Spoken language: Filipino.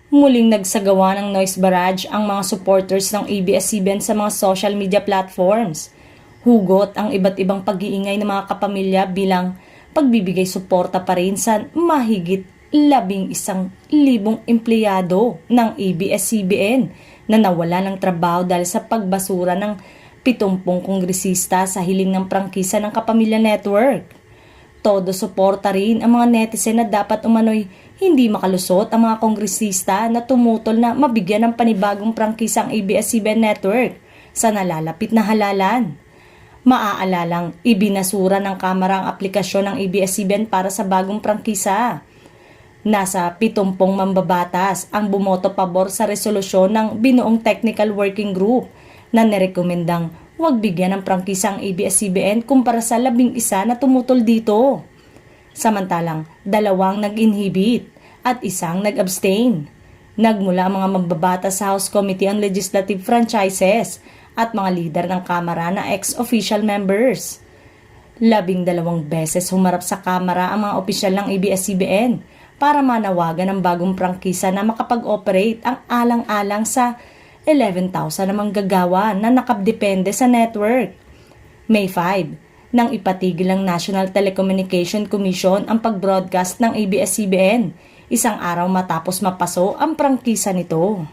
Muling nagsagawa ng noise barrage ang mga supporters ng ABS-CBN sa mga social media platforms. Hugot ang iba't ibang pag-iingay ng mga kapamilya bilang pagbibigay suporta pa rin sa mahigit 11,000 empleyado ng ABS-CBN na nawala ng trabaho dahil sa pagbasura ng 70 kongresista sa hiling ng prangkisa ng Kapamilya Network. Todo suporta rin ang mga netizen na dapat umano'y hindi makalusot ang mga kongresista na tumutol na mabigyan ng panibagong prangkisa ang ABS-CBN Network sa nalalapit na halalan. Maaalalang ibinasura ng Kamara ang aplikasyon ng ABS-CBN para sa bagong prangkisa. Nasa 70 mambabatas ang bumoto pabor sa resolusyon ng binuong Technical Working Group na nirekomendang huwag bigyan ng prangkisa ang ABS-CBN kumpara sa 11 na tumutol dito. Samantalang 2 nag-inhibit at 1 nag-abstain. Nagmula ang mga mambabatas sa House Committee on Legislative Franchises at mga lider ng Kamara na ex-official members. 12 beses humarap sa Kamara ang mga opisyal ng ABS-CBN para manawagan ng bagong prangkisa na makapag-operate ang alang-alang sa 11,000 na manggagawa na nakapdepende sa network. May 5, nang ipatigil ng National Telecommunication Commission ang pag-broadcast ng ABS-CBN, 1 araw matapos mapaso ang prangkisa nito.